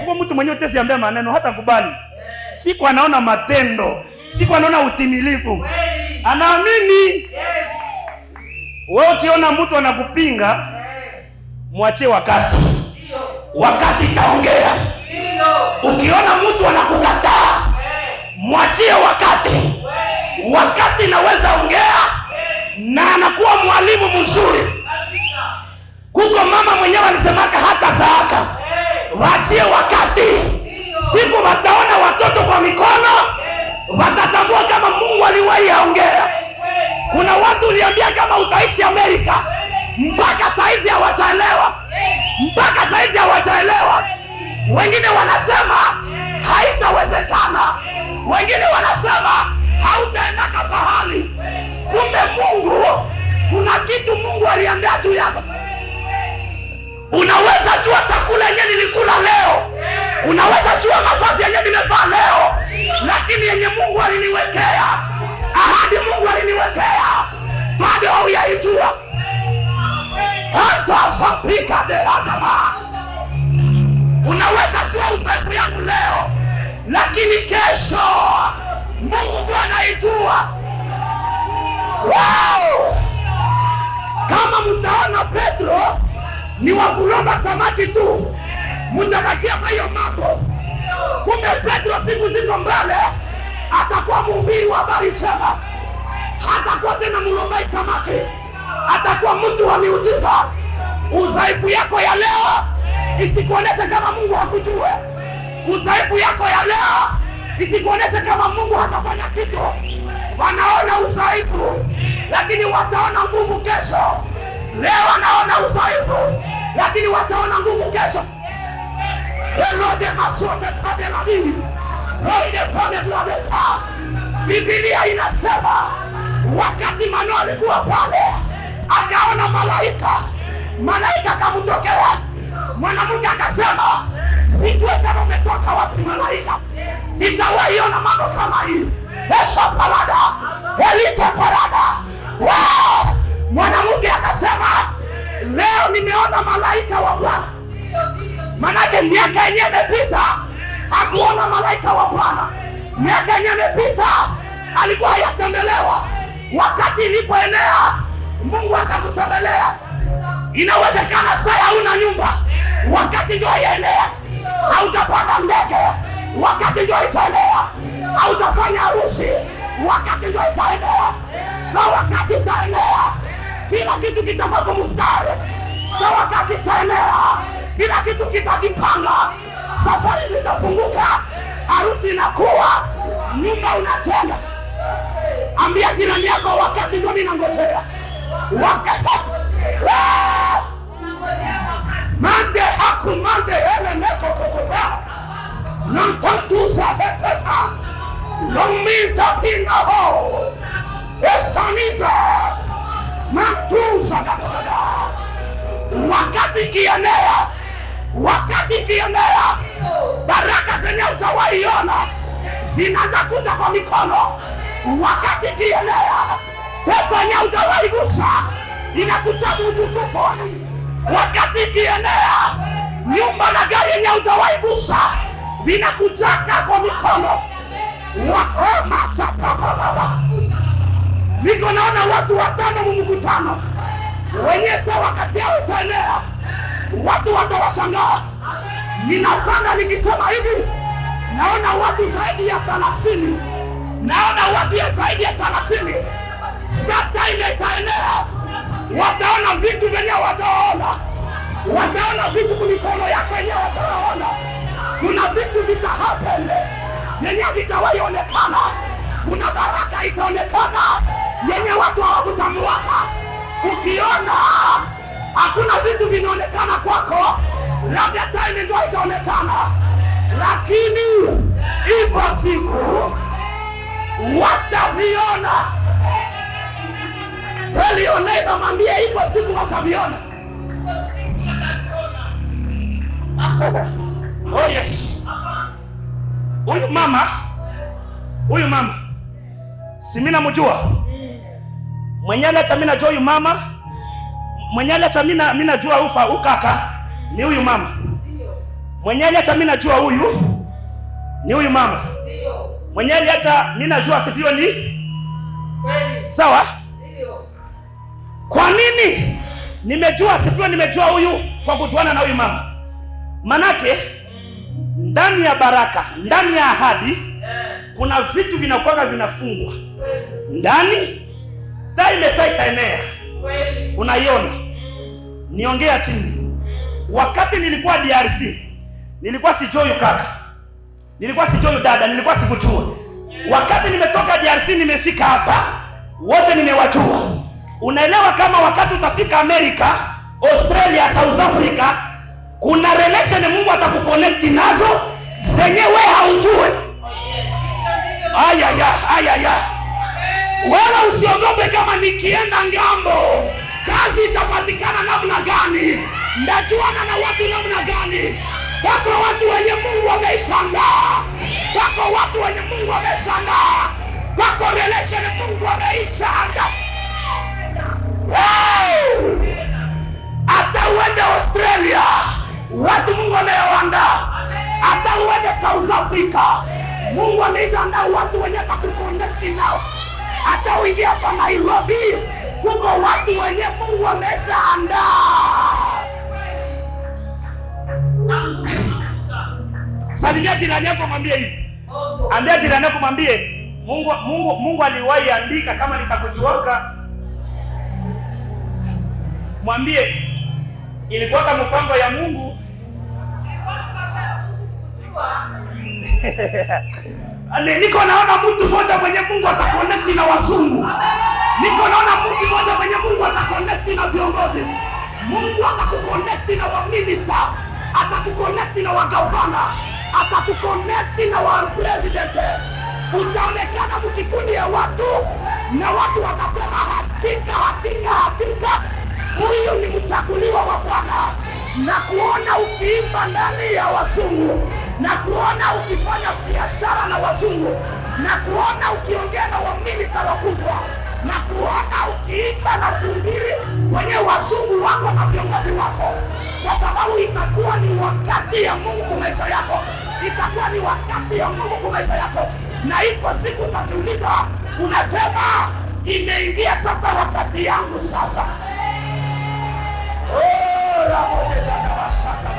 Kuko mtu mwenye utesiambia maneno hata kubali. Siku anaona matendo, siku anaona utimilifu, anaamini. Wewe ukiona mtu anakupinga, mwachie wakati. Wakati itaongea. Ukiona mtu anakukataa, mwachie wakati. Wakati inaweza ongea na anakuwa mwalimu mzuri. Kuko mama mwenyewe alisemaka hata zaaka, waachie wakati. Siku wataona watoto kwa mikono, watatambua kama Mungu aliwahi aongea. Kuna watu uliambia kama utaishi Amerika, mpaka saizi hawajaelewa. Mpaka saizi hawajaelewa. Wengine wanasema haitawezekana. Wengine wanasema hautaendaka pahali. Kumbe Mungu, kuna kitu Mungu aliandaa juu yako. Unaweza jua chakula yenye nilikula leo, unaweza jua mavazi yenye nimevaa leo, lakini yenye Mungu aliniwekea, ahadi Mungu aliniwekea, bado hauyaijua. Hata sapika deradama. Unaweza jua uzoefu yangu leo, lakini kesho Mungu anaijua. Wow! Kama mtaona Petro ni wakulomba samaki tu, mtakatia hiyo mambo. Kumbe Petro siku ziko mbele atakuwa mhubiri wa habari njema. Hatakuwa tena mlombai samaki, atakuwa mtu wa miujiza. Udhaifu yako ya leo isikuoneshe kama Mungu hakujue. Udhaifu yako ya leo isikuoneshe kama Mungu hatafanya kitu. Wanaona udhaifu, lakini wataona nguvu kesho. Leo wanaona udhaifu, lakini wataona nguvu kesho. Elode masote pade la dini. Oide pade la depa. Biblia inasema wakati Manoa alikuwa pale, akaona malaika. Malaika akamtokea. Mwanamke akasema, sijue kama umetoka wapi malaika. Sitawahi ona mambo kama hii. Esha parada. Elite parada. Wow! Mwanamke akasema, leo nimeona malaika wa Bwana. Manake miaka yenyewe imepita, hakuona malaika wa Bwana. Miaka yenyewe imepita, alikuwa hayatembelewa. Wakati ilipoenea, Mungu akamtembelea. Inawezekana sasa hauna nyumba, wakati ndio yaenea. Hautapanda ndege, wakati ndio itaenea. Hautafanya harusi, wakati ndio itaenea. Sasa wakati itaenea, kila kitu kitakuwa mstari. Sasa wakati itaenea, kila kitu kitajipanga. Safari zitafunguka, harusi inakuwa, nyumba unajenga. Ambia jirani yako, wakati ndio ninangojea. Wakati mande haku mande hele neko kokoba nantantuza heteka lomita pina ho estaniza mantuza kakakada. Wakati kienea, wakati kienea, baraka zenye utawahi ona zinaanza kuja kwa mikono. Wakati kienea, pesa yenye utawahi gusa inakuja utukufu. Wakati kienea, nyumba na gari yenye utawahi gusa vinakujaka kwa mikono. Niko naona watu 5 mkutano wenye sawa wakati yao utaenea, watu watawashangaa. Ninapanga nikisema hivi, naona watu zaidi ya 30. Naona watu ya zaidi ya 30. Sasa ile itaenea, wataona vitu venye wataona. Wataona vitu kwa mikono yako yenye wataona. Kuna vitu vitahappen yenye vitawahi onekana. Kuna baraka itaonekana yenye watu hawakutambuaka. Ukiona hakuna vitu vinaonekana kwako, labda time ndio itaonekana. Lakini ipo siku wataviona. Tell your neighbor, mwambie ipo siku wataviona. Oh yes. Huyu mama si mimi namjua. Mwenyale cha mimi najua huyu mama. Mwenyale cha mimi najua ufa ukaka ni huyu mama. Mwenyewe hata mimi najua huyu ni huyu mama. Ndio. Mwenyewe hata mimi najua sivyo ni? Kweli. Sawa? Ndio. Kwa nini? Nimejua sivyo, nimejua huyu kwa kutuana na huyu mama. Manake ndani ya baraka, ndani ya ahadi kuna vitu vinakuwa vinafungwa. Ndani itaenea. Unaiona? Niongea chini. Wakati nilikuwa DRC, nilikuwa sijui kaka, nilikuwa sijui dada, nilikuwa sikujua. Wakati nimetoka DRC nimefika hapa, wote nimewajua. Unaelewa kama wakati utafika Amerika, Australia, South Africa, kuna relation Mungu atakuconnect nazo zenye wewe haujue. Aya. Wewe usiogope kama nikienda ngambo, kazi itapatikana namna gani? Ndajuana na watu namna gani? Wako watu wenye Mungu ameshangaa. Wako watu wenye Mungu ameshangaa. Wako relation Mungu ameshangaa. Hata uende Australia, watu Mungu amewaandaa. Hata uende South Africa, Mungu ameandaa watu wenye kuconnect nao. Hata uingie hapa Nairobi, kuko watu wenye Mungu ameandaa. Salimia jirani yako, mwambie hivi. Ambia jirani yako, mwambie Mungu aliwahi andika kama nitakujuaka. Mwambie ilikuwa kama mpango ya Mungu. Niko naona mtu mmoja mwenye Mungu atakonekti na wazungu. Niko naona mtu mmoja mwenye Mungu atakonekti na viongozi. Mungu atakukonekti na wa minister, atakukonekti na wa governor, atakukonekti na wa president. Utaonekana mkikundi ya watu na watu watasema hakika huyu ni mchaguliwa wa Bwana. Na kuona ukiimba ndani ya wazungu, na kuona ukifanya biashara na wazungu, na kuona ukiongea na waminista wakubwa, na kuona ukiimba na kuhubiri kwenye wazungu wako na viongozi wako, kwa sababu itakuwa ni wakati ya Mungu kwa maisha yako. Itakuwa ni wakati ya Mungu kwa maisha yako. Na ipo siku utatuliza, unasema imeingia sasa wakati yangu sasa. Oh, la moja na wasaka.